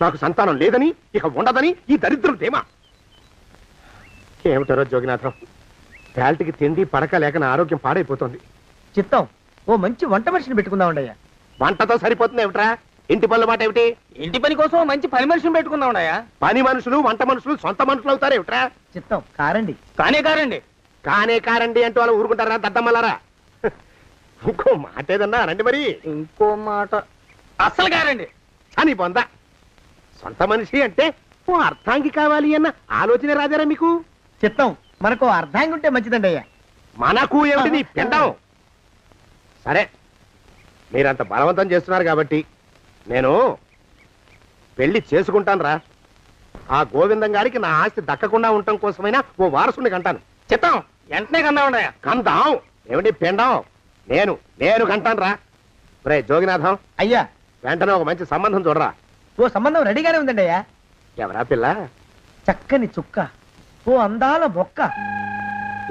నాకు సంతానం లేదని ఇక ఉండదని ఈ దరిద్రం ధీమా. ఏమిటారో జోగినాథం, వేల్టికి తిండి పడక లేక నా ఆరోగ్యం పాడైపోతుంది. చిత్తం, ఓ మంచి వంట మనిషిని పెట్టుకుందామండయ్యా. వంటతో సరిపోతుంది ఏమిట్రా? ఇంటి పనుల మాట ఏమిటి? ఇంటి పని కోసం మంచి పని మనిషిని పెట్టుకుందామండయ్యా. పని మనుషులు వంట మనుషులు సొంత మనుషులు అవుతారు ఏమిట్రా? చిత్తం, కారండి. కానే కారండి. కానే కారండి అంటూ వాళ్ళు ఊరుకుంటారా దద్దమ్మలారా? ఇంకో మాట ఏదన్నా రండి మరి. ఇంకో మాట అస్సలు కారండి అని పొందా. సొంత మనిషి అంటే ఓ అర్థాంగి కావాలి అన్న ఆలోచన రాజారా మీకు? చిత్తం, మనకు అర్ధాంగి ఉంటే మంచిదండి అయ్యా. మనకు ఏమిటి నీ పిండం? సరే, మీరంత బలవంతం చేస్తున్నారు కాబట్టి నేను పెళ్లి చేసుకుంటాను రా. ఆ గోవిందం గారికి నా ఆస్తి దక్కకుండా ఉండటం కోసమైనా ఓ వారసుని కంటాను. చిత్తం, వెంటనే కందామండయ్యా. కందాం ఏమిటి పిండం? నేను కంటాను రా. రే జోగినాథం, అయ్యా వెంటనే ఒక మంచి సంబంధం చూడరా. ఓ సంబంధం రెడీగానే ఉందండి అయ్యా. ఎవరా పిల్ల? చక్కని చుక్క, ఓ అందాల బొక్క.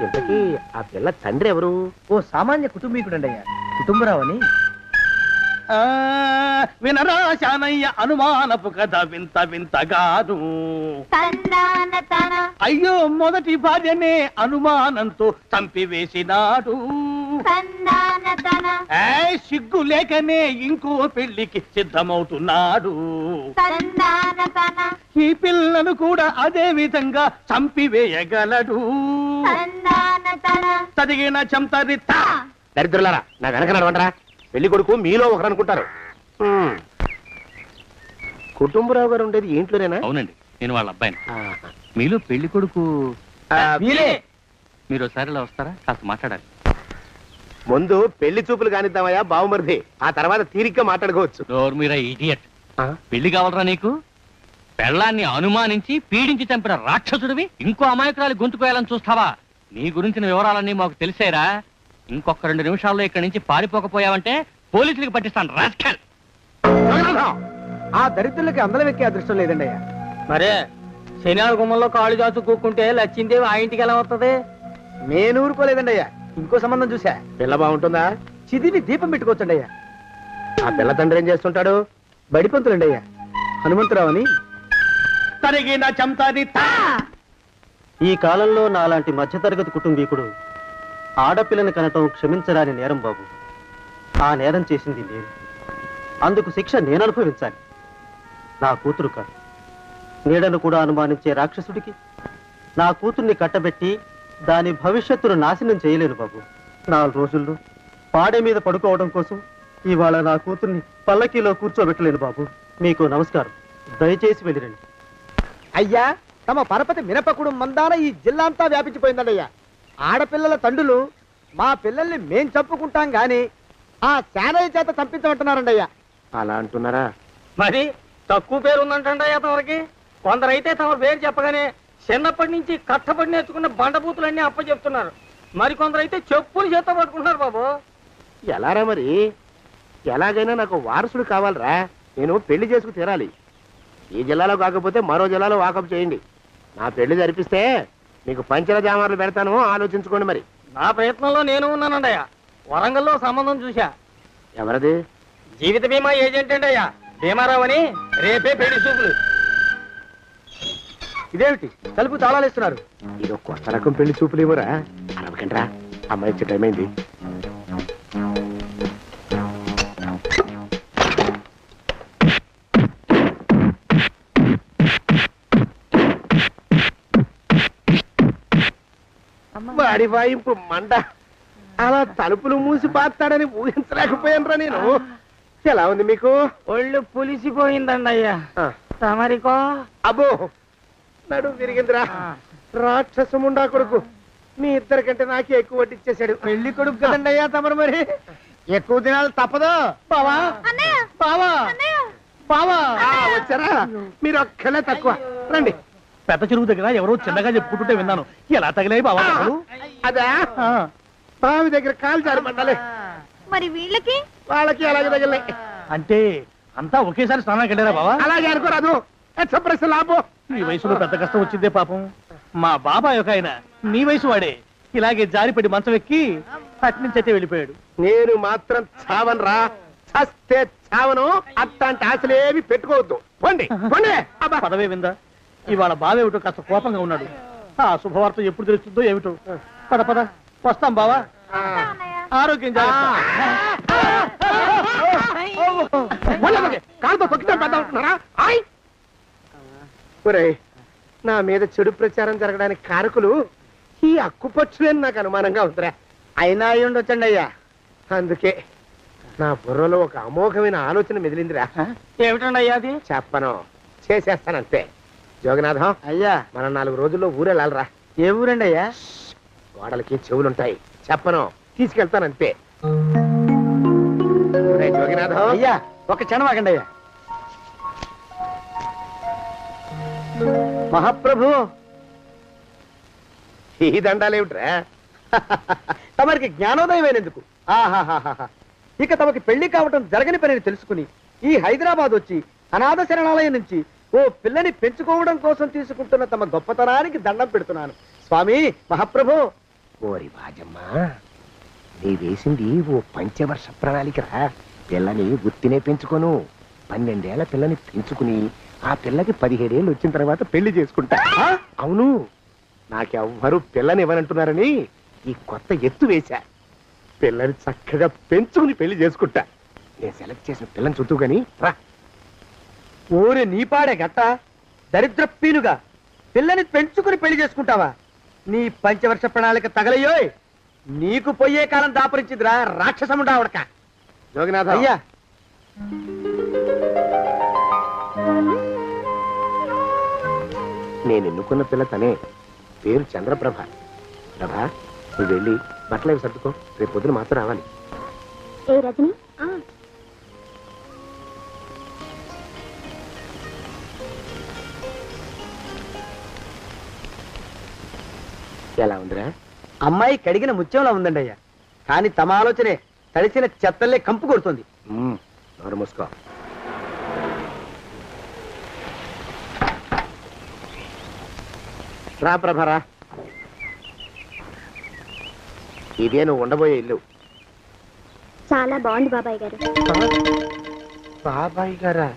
ఇంతకీ ఆ పిల్ల తండ్రి ఎవరు? ఓ సామాన్య కుటుంబీకుడండి అయ్యా, కుటుంబరావు అని. వినరా శానయ్య అనుమానపు కథ వింత వింతగాను. అయ్యో మొదటి భార్యనే అనుమానంతో చంపివేసినాడు. సిగ్గు లేకనే ఇంకో పెళ్లికి సిద్ధమవుతున్నాడు. ఈ పిల్లను కూడా అదే విధంగా చంపివేయగలడు. చదివిన చంతరిత. దరిద్రులారా, నా వెనక నడవంటరా. పెళ్లి కొడుకు మీలో ఒకరు అనుకుంటారు. కుటుంబరావు గారు ఉండేది ఇంట్లోనేనా? అవునండి, నేను వాళ్ళ అబ్బాయిని. మీలో పెళ్లి కొడుకు మీరు ఒకసారి ఇలా వస్తారా? కాస్త మాట్లాడాలి. ముందు పెళ్లి చూపులు కానిద్దామయ్యా బావుమరిది, ఆ తర్వాత తీరిగ్గా మాట్లాడుకోవచ్చు. మీరా ఇడియట్. పెళ్లి కావాలరా నీకు? పెళ్ళాన్ని అనుమానించి పీడించి చంపిన రాక్షసుడివి ఇంకో అమాయకురాలి గొంతుకోయాలని చూస్తావా? నీ గురించిన వివరాలన్నీ మాకు తెలిసేరా. ఇంకొక 2 నిమిషాల్లో ఇక్కడి నుంచి పారిపోకపోయావంటే పోలీసులకు పట్టిస్తాను. రాస్కల్. ఆ దరిద్రులకి అందలం ఎక్కే అదృష్టం లేదండి అయ్యా. మరే శనివారం గుమ్మంలో కాళ్ళు చాచు కూకుంటే లచ్చిందేవి ఆ ఇంటికి ఎలా వస్తుంది? నేను ఊరుకోలేదండి అయ్యా. ఇంకో సంబంధం చూసా. పిల్ల బాగుంటుందా? చిదివి దీపం పెట్టుకోవచ్చండి అయ్యా. ఆ పిల్ల తండ్రి ఏం చేస్తుంటాడు? బడిపంతులండి అయ్యా, హనుమంతరావు అని. తరిగిన చంతరిత. ఈ కాలంలో నాలాంటి మధ్యతరగతి కుటుంబీకుడు ఆడపిల్లని కనటం క్షమించరాని నేరం బాబు. ఆ నేరం చేసింది నేను, అందుకు శిక్ష నేను అనుభవించాలి. నా కూతురు కాదు, నీడను కూడా అనుమానించే రాక్షసుడికి నా కూతుర్ని కట్టబెట్టి దాని భవిష్యత్తును నాశనం చేయలేను బాబు. 4 రోజుల్లో పాడే మీద పడుకోవడం కోసం ఇవాళ నా కూతుర్ని పల్లకీలో కూర్చోబెట్టలేను బాబు. మీకు నమస్కారం, దయచేసి వెళ్ళిరండి. అయ్యా, తమ పరపతి మినపకుడు మందాన ఈ జిల్లా అంతా వ్యాపించిపోయిందండి అయ్యా. ఆడపిల్లల తండ్రులు మా పిల్లల్ని మేం చంపుకుంటాం గాని ఆ శానయ్య చేత చంపించమంటున్నారండి అయ్యా. అలా అంటున్నారా? మరి తక్కువ పేరు ఉందంటండి అయ్యా తమరికి. కొందరైతే తమ పేరు చెప్పగానే చిన్నప్పటి నుంచి కట్టబడి నేర్చుకున్న బండబూతులన్నీ అప్పచెప్తున్నారు. మరి కొందరైతే చెప్పులు చేత పట్టుకుంటున్నారు బాబు. ఎలారా మరి? ఎలాగైనా నాకు వారసుడు కావాలరా. నేను పెళ్లి చేసుకు తీరాలి. ఈ జిల్లాలో కాకపోతే మరో జిల్లాలో వాకప్ చేయండి. నా పెళ్లి జరిపిస్తే మీకు పంచల జామార్లు పెడతాను, ఆలోచించుకోండి. మరి నా ప్రయత్నంలో నేను ఉన్నానండి అయ్యా. వరంగల్లో సంబంధం చూశా. ఎవరది? జీవిత బీమా ఏజెంట్ అండి అయ్యా, భీమారావు అని. రేపే పెళ్లి చూపులు. ఇదేమిటి తలుపు తాళాలేస్తున్నారు? ఇది కొత్త రకం పెళ్లి చూపులు ఏమోరా. అరవకండ్రా, అమ్మాయి వచ్చే టైం అయింది. వాడి వాయింపు మంట. అలా తలుపులు మూసి పాతాడని ఊహించలేకపోయానురా నేను. ఎలా ఉంది మీకు? ఒళ్ళు పులిసిపోయిందండి అయ్యా. తమరికో? అబ్బో, నడు విరిగిందిరా. రాక్షసముండా కొడుకు మీ ఇద్దరికంటే నాకే ఎక్కువ వడ్డిచ్చేశాడు. పెళ్లి కొడుకు కదండి అయ్యా తమరు. మరి ఎక్కువ దినాలు తప్పదు. బావా బావా బావా, వచ్చారా? మీరు ఒక్కలే తక్కువ. రండి. పెద్ద చెరువు దగ్గర ఎవరో చిన్నగా చెప్పుకుంటుంటే విన్నాను. ఎలా తగిలాయి బావా? అదా, బావి దగ్గర కాలు జారి పడ్డాలే. మరి వీళ్ళకి వాళ్ళకి అలాగే తగిలినాయి. అంటే అంతా ఒకేసారి స్నానానికి వెళ్ళారా బావా? అలాగే అనుకోరాదు. ప్రశ్న లాభం. ఈ వయసులో పెద్ద కష్టం వచ్చిందే పాపం. మా బాబాయ్ ఒక ఆయన నీ వయసు వాడే ఇలాగే జారిపడి మంచం ఎక్కి అట్నుంచి అయితే వెళ్ళిపోయాడు. నేను మాత్రం చావనరా. చస్తే చావను. అట్లాంటి ఆశలేవి పెట్టుకోవద్దు. పోండి పోండి. అబ్బా పదవే విందా ఇవాళ బావేమిటో కాస్త కోపంగా ఉన్నాడు. ఆ శుభవార్త ఎప్పుడు తెలుస్తుందో ఏమిటో. పద పద వస్తాం బావా. ఆరోగ్యం కాలుతో తొక్కితే పెద్ద ఉంటున్నారా? ఒరేయ్, నా మీద చెడు ప్రచారం జరగడానికి కారకులు ఈ అక్కుపచ్చులేని నాకు అనుమానంగా ఉందిరా. అయినా అయి ఉండొచ్చండి అయ్యా. అందుకే నా బుర్రలో ఒక అమోఘమైన ఆలోచన మెదిలిందిరా. ఏమిటండి అయ్యా అది? చెప్పను, చేసేస్తానంతే. జోగనాథం అయ్యా, మనం 4 రోజుల్లో ఊరెళ్ళాలరా. ఏ ఊరండి అయ్యా? గోడలకి చెవులుంటాయి, చెప్పను, తీసుకెళ్తానంతే. ఒరేయ్ జోగినాథం, అయ్యా ఒక క్షణం ఆగండి అయ్యా. మహాప్రభు, ఈ దండాలేమిట్రా? తమరికి జ్ఞానోదయం అయినందుకు ఆహాహాహా. ఇక తమకి పెళ్లి కావటం జరగని పనిని తెలుసుకుని ఈ హైదరాబాద్ వచ్చి అనాథ శరణాలయం నుంచి ఓ పిల్లని పెంచుకోవడం కోసం తీసుకుంటున్న తమ గొప్పతనానికి దండం పెడుతున్నాను స్వామి. మహాప్రభు, ఓరి బాజమ్మా, నీ వేసింది ఓ పంచవర్ష ప్రణాళికరా. పిల్లని గుర్తినే పెంచుకోను. 12 ఏళ్ల పిల్లని పెంచుకుని ఆ పిల్లకి 17 ఏళ్ళు వచ్చిన తర్వాత పెళ్లి చేసుకుంటా. అవును, నాకెవ్వరూ పిల్లని ఇవ్వనంటున్నారని ఈ కొత్త ఎత్తు వేశా. పిల్లని చక్కగా పెంచుకుని పెళ్లి చేసుకుంటా. నేను సెలెక్ట్ చేసిన పిల్లని చుట్టూ గాని రా. ఊరి నీపాడే గట్ట దరిద్ర పీనుగా పిల్లని పెంచుకుని పెళ్లి చేసుకుంటావా? నీ పంచవర్ష ప్రణాళిక తగలయ్యోయ్. నీకు పోయే కాలం దాపరించిందిరా రాక్షసముడా ఉడక. జోగినాథ అయ్యా, నేను ఎన్నుకున్న పిల్ల తనే. పేరు చంద్రప్రభ. ప్రభ, నువ్వు వెళ్ళి బట్టలు అవి సర్దుకో. రేపు పొద్దున మాత్రం రావాలి. ఏ రజని, ఎలా ఉందిరా? అమ్మాయి కడిగిన ముత్యంలా ఉందండి అయ్యా. కానీ తమ ఆలోచనే తడిసిన చెత్తల్లే కంపు కొడుతుంది. నోరు మూసుకో. రా ప్రభరా, ఇదే నువ్వు ఉండబోయే ఇల్లు. చాలా బాగుంది బాబాయ్ గారు. బాబాయ్ గారా?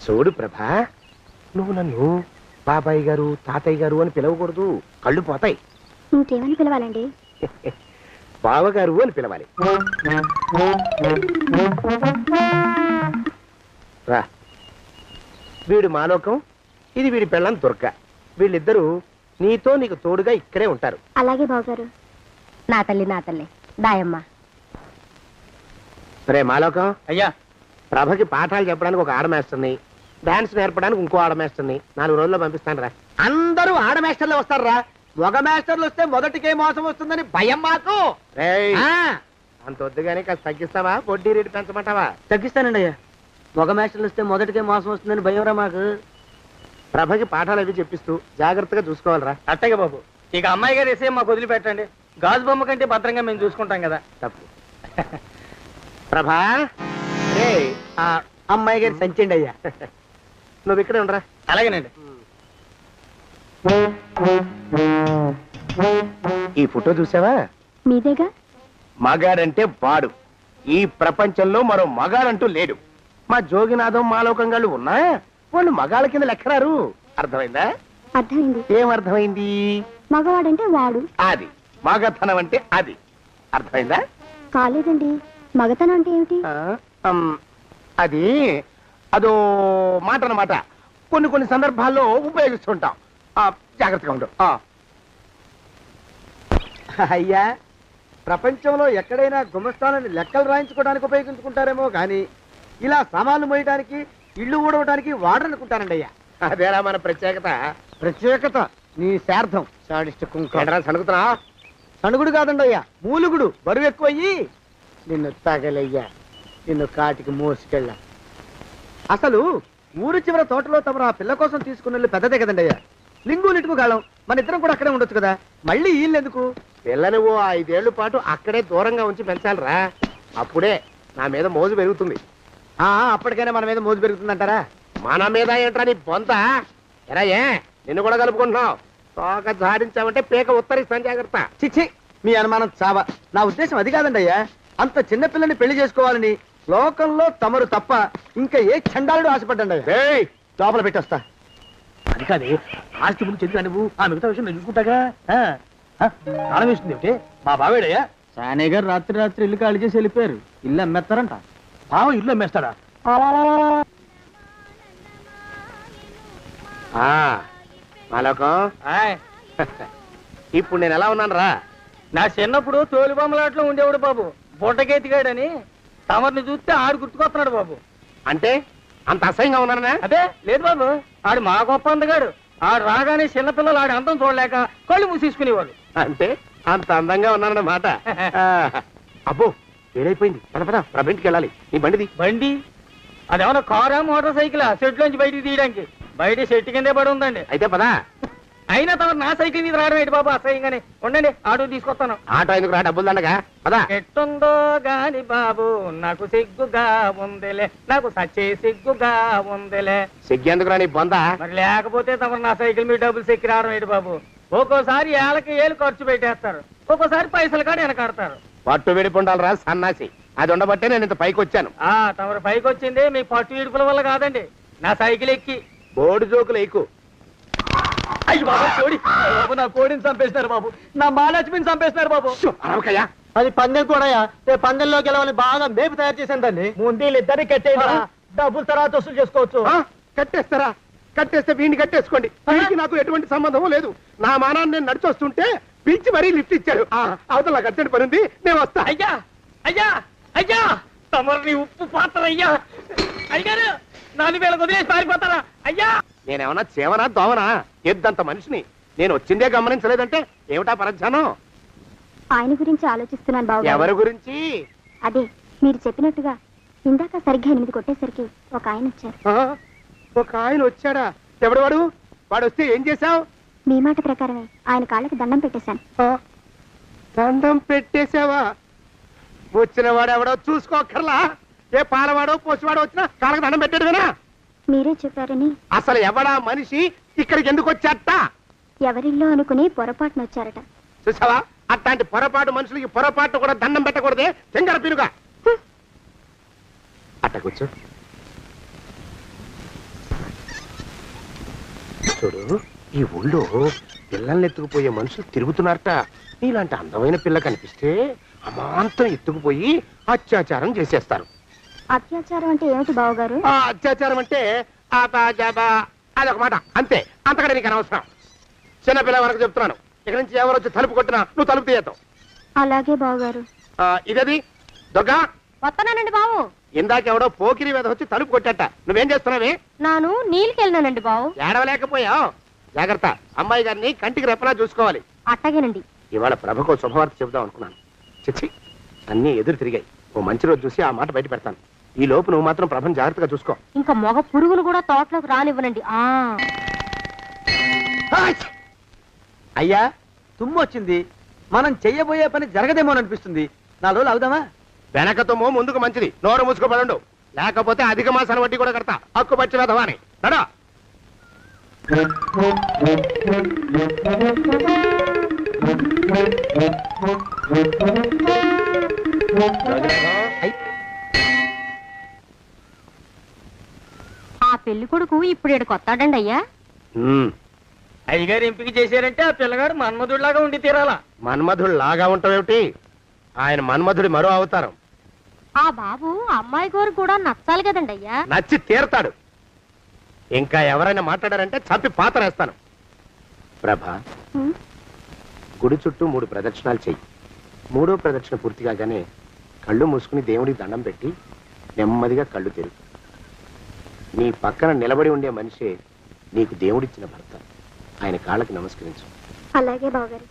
చూడు ప్రభా, నువ్వు నన్ను బాబాయ్ గారు తాతయ్య గారు అని పిలవకూడదు, కళ్ళు పోతాయి. ఇంకేమని పిలవాలండి? బావగారు అని పిలవాలి. రా, వీడు మాలోకం, ఇది వీడి పెళ్ళాం దుర్గ. వీళ్ళిద్దరూ నీతో నీకు తోడుగా ఇక్కడే ఉంటారు. అలాగే బావగారు. నా తల్లి దాయమ్మ. రే మాలోకం, అయ్యా, ప్రభకి పాఠాలు చెప్పడానికి ఒక ఆడమేస్టర్ని, డాన్స్ నేర్పడానికి ఇంకో ఆడమేస్టర్ని 4 రోజుల్లో పంపిస్తాను రా. అందరూ ఆడ మాస్టర్లు వస్తారా? మగ మాస్టర్లు వస్తే మొదటికే మోసం వస్తుందని భయం మాకు. రేయ్, ఆ, అంత వద్దుగానే కాస్త తగ్గిస్తావా? వడ్డీ రేటు పెంచమంటావా? తగ్గిస్తానండి అయ్యా. మగ మాస్టర్లు వస్తే మొదటికే మోసం వస్తుందని భయం రా మాకు. ప్రభకి పాఠాలు అవి చెప్పిస్తూ జాగ్రత్తగా చూసుకోవాలరా. అట్టగే బాబు, ఇక అమ్మాయి గారు వేసే మాకు వదిలిపెట్టండి. గాజు బొమ్మ కంటే భద్రంగా మేము చూసుకుంటాం కదా. తప్పు. ప్రభా, రే, ఆ అమ్మాయి గారి సంచండి అయ్యా. నువ్వు ఇక్కడే ఉండరా. అలాగేనండి. ఈ ఫోటో చూసావా? మీదేగా. మగాడంటే వాడు. ఈ ప్రపంచంలో మరో మగాడంటూ లేడు. మా జోగినాథం మాలోకంగాళ్ళు ఉన్నా వాళ్ళు మగాళ్ళ కింద లెక్కరారు. అర్థమైందా? అర్థమైంది. ఏం అర్థమైంది? మగవాడంటే వాడు. అది మగతనం అంటే అది. అర్థమైందా? కాలేదండి. మగతనం అంటే ఏమిటి? అది అదో మాట అన్నమాట. కొన్ని సందర్భాల్లో ఉపయోగిస్తుంటాం. జాగ్రత్తగా ఉండు. అయ్యా, ప్రపంచంలో ఎక్కడైనా గుమస్తాలని లెక్కలు రాయించుకోవడానికి ఉపయోగించుకుంటారేమో కానీ ఇలా సామాన్లు మోయడానికి, ఇల్లు ఊడవడానికి వాడరనుకుంటానండి అయ్యా. అదేరా మన ప్రత్యేకత. ప్రత్యేకత నీ శార్థం సాడిస్ట్ కుంక. సణుకుతున్నా? సణుగుడు కాదండి అయ్యా, మూలుగుడు. బరువు ఎక్కువయ్యి నిన్ను తగలయ్యా, నిన్ను కాటికి మోసుకెళ్ళ. అసలు ఊరు చివర తోటలో తమరు ఆ పిల్ల కోసం తీసుకున్న పెద్దదే కదండి అయ్యా. లింగు లిటుకు కాలం మన ఇద్దరం కూడా అక్కడే ఉండొచ్చు కదా. మళ్ళీ వీళ్ళు ఎందుకు? పిల్లని ఓ 5 ఏళ్ల పాటు అక్కడే దూరంగా ఉంచి పెంచాలిరా. అప్పుడే నా మీద మోజు పెరుగుతుంది. అప్పటికైనా మన మీద మోజు పెరుగుతుందంటారా? మన మీద ఏంట్రా నీ బొంత? ఎరా, ఏ నిన్ను కూడా కలుపుకుంటున్నావు? తోక జాడించావంటే పీక ఉత్తరిస్తాను, జాగ్రత్త. చిచ్చి, మీ అనుమానం చావా. నా ఉద్దేశం అది కాదండి అయ్యా. అంత చిన్న పిల్లని పెళ్లి చేసుకోవాలని లోకంలో తమరు తప్ప ఇంకా ఏ చండాలుడు ఆశపడ్డండి. ఏయ్, లోపల పెట్టొస్తా. అది కాదే, ఆస్తి ముందు చెందుగా నువ్వు ఆ మిగతా విషయం నేను చూసుకుంటాగా. తాళం వేస్తుంది ఏమిటి? మా బావేడయ్యా సానే గారు రాత్రి రాత్రి ఇల్లు ఖాళీ చేసి వెళ్ళిపోయారు. ఇల్లు అమ్మేస్తారంట. బావ ఇల్లు అమ్మేస్తాడా? మాలోకం, ఇప్పుడు నేను ఎలా ఉన్నాను రా? నా చిన్నప్పుడు తోలు బొమ్మలాట్లో ఉండేవాడు బాబు, బుట్టకెత్తిగాడని. తమరిని చూస్తే ఆడు గుర్తుకొస్తున్నాడు బాబు. అంటే అంత అసహ్యంగా ఉన్నానా? అదే లేదు బాబు, ఆడు మా గొప్ప అందగాడు. ఆడు రాగానే చిన్నపిల్లలు ఆడి అందం చూడలేక కళ్ళు మూసేసుకునేవాడు. అంటే అంత అందంగా ఉన్నానన్నమాట. అబ్బో, ఏడైపోయింది. పద పద, ఇంటికి వెళ్ళాలి. నీ బండిది. బండి అదేమన్నా కారా మోటార్ సైకిల్ షెడ్ లోంచి బయటికి తీయడానికి? బయట షెట్ కిందే పడి ఉందండి. అయితే పదా. అయినా తమ నా సైకిల్ మీద రావడం ఏంటి బాబు అసహ్యంగానే. ఉండండి, ఆటో తీసుకొస్తాను. ఆటో ఎందుకు రా, డబ్బులు దండగా. పదా. ఎట్టుందో గాని బాబు నాకు సిగ్గుగా ఉందిలే, నాకు సచ్చే సిగ్గుగా ఉందిలే. సిగ్గెందుకు రా నీ బొంద? మరి లేకపోతే తమ నా సైకిల్ మీద డబ్బులు సెక్కి రావడం ఏంటి బాబు? ఒక్కోసారి ఏళ్ళకి ఏళ్ళు ఖర్చు పెట్టేస్తారు, ఒక్కోసారి పైసలు కాడ వెనకాడతారు. పట్టు విడిపుండాలి రా సన్నాసి. అది ఉండబట్టే నేను ఇంత పైకి వచ్చాను. తమరు పైకి వచ్చింది మీ పట్టు ఇడుపుల వల్ల కాదండి, నా సైకిల్ ఎక్కి. బోర్డు జోకులు ఎక్కువ. అయ్యి బాబు, కోడి బాబు, నా కోడిని చంపేసినారు బాబు, నా మహాలక్ష్మిని చంపేసినారు బాబు. అరవకయ్యా. అది పందెం కూడా. పందెంలో గెలవని బాగా మేపు తయారు చేశాను దాన్ని. ముందు వీళ్ళిద్దరిని కట్టేయండి, డబ్బులు తర్వాత వసూలు చేసుకోవచ్చు. కట్టేస్తారా? కట్టేస్తే వీడిని కట్టేసుకోండి. వీడికి నాకు ఎటువంటి సంబంధం లేదు. నా మానాన్ని నేను నడిచొస్తుంటే పిలిచి మరీ లిఫ్ట్ ఇచ్చాడు. అవతల నాకు అర్జెంట్ పని ఉంది, నేను వస్తా. అయ్యా అయ్యా అయ్యా, తమరిని ఉప్పు పాత్ర అయ్యా. అయ్యారు, 4000 వదిలేసి పారిపోతారా అయ్యా? నేనేమన్నా చేవనా దోవనా? ఎద్దంత మనిషిని. నేను వచ్చిందే గమనించలేదంటే ఏమిటా పరధ్యానం? ఆయన గురించి ఆలోచిస్తున్నాను బాబు. ఎవరి గురించి? అదే మీరు చెప్పినట్టుగా ఇందాక సరిగ్గా 8 కొట్టేసరికి ఒక ఆయన వచ్చారు. ఒక ఆయన వచ్చాడా? ఎవడు వాడు? వాడు వస్తే ఏం చేశావు? మీ మాట ప్రకారమే ఆయన కాళ్ళకి దండం పెట్టేశాను. దండం పెట్టేశావా? వచ్చిన వాడు ఎవడో చూసుకోకర్లా. ఏ పాలవాడో పోసివాడో వచ్చినా కాళ్ళకి దండం పెట్టాడువేనా? మీరే చెప్పారని. అసలు ఎవడా మనిషి? ఇక్కడికి ఎందుకు వచ్చాట? ఎవరిల్లో అనుకుని పొరపాటున వచ్చారట. చూసావా, అట్లాంటి పొరపాటు మనుషులకి పొరపాటు కూడా దండం పెట్టకూడదే. చెంగర పిరుగా అట్ట కూర్చో. చూడు, ఈ ఊళ్ళో పిల్లల్ని ఎత్తుకుపోయే మనుషులు తిరుగుతున్నారట. నీలాంటి అందమైన పిల్ల కనిపిస్తే అమాంతం ఎత్తుకుపోయి అత్యాచారం చేసేస్తారు. అత్యాచారం అంటే ఏమిటి బావగారు? అత్యాచారం అంటే అదొక మాట అంతే. అంతకంటే నీకు అనవసరం. చిన్నపిల్ల వరకు చెప్తున్నాను. ఇక్కడి నుంచి ఎవరు వచ్చి తలుపు కొట్టినా నువ్వు తలుపు తీయతావు. అలాగే బావగారు. ఇదది దొంగ. వస్తున్నానండి బావు. ఇందాకెవడో పోకిరి మీద వచ్చి తలుపు కొట్టట. నువ్వేం చేస్తున్నావే? నాను నీళ్ళకెళ్ళినానండి బావు. ఏడవలేకపోయావు. జాగ్రత్త, అమ్మాయి గారిని కంటికి రెప్పలా చూసుకోవాలి. అట్టగేనండి. ఇవాళ ప్రభకు శుభవార్త చెబుదాం అనుకున్నాను. చిచ్చి, అన్నీ ఎదురు తిరిగాయి. ఓ మంచి రోజు చూసి ఆ మాట బయట పెడతాను. ఈ లోపు నువ్వు మాత్రం ప్రభను జాగ్రత్తగా చూసుకో. ఇంకా మొగ పురుగులు కూడా తోటలోకి రానివ్వనండి. అయ్యా, తుమ్ము వచ్చింది. మనం చెయ్యబోయే పని జరగదేమో అనిపిస్తుంది. 4 రోజులు అవుదామా? వెనకతమో ముందుకు మంచిది. నోరు మూసుకోబడండు, లేకపోతే అధిక మాసాల వడ్డీ కూడా కడతా. హక్కు పచ్చి వేధవాని నడా. ఆ పెళ్లి కొడుకు ఇప్పుడు ఈడకు వస్తాడండి అయ్యా. అయ్యగారు ఎంపిక చేశారంటే ఆ పిల్లగాడు మన్మధుడిలాగా ఉండి తీరాలా. మన్మధుడు లాగా ఉంటావేమిటి? ఆయన మన్మధుడి మరో అవతారం. ఆ బాబు అమ్మాయి గారు కూడా నచ్చాలి కదండి అయ్యా. నచ్చి తీరతాడు. ఇంకా ఎవరైనా మాట్లాడారంటే చంపి పాతరేస్తాను. ప్రభా, గుడి చుట్టూ 3 ప్రదక్షిణాలు చెయ్యి. 3వ ప్రదక్షిణ పూర్తి కాగానే కళ్ళు మూసుకుని దేవుడికి దండం పెట్టి నెమ్మదిగా కళ్ళు తెరుగు. నీ పక్కన నిలబడి ఉండే మనిషే నీకు దేవుడిచ్చిన భర్త. ఆయన కాళ్ళకి నమస్కరించు. అలాగే బావగారు.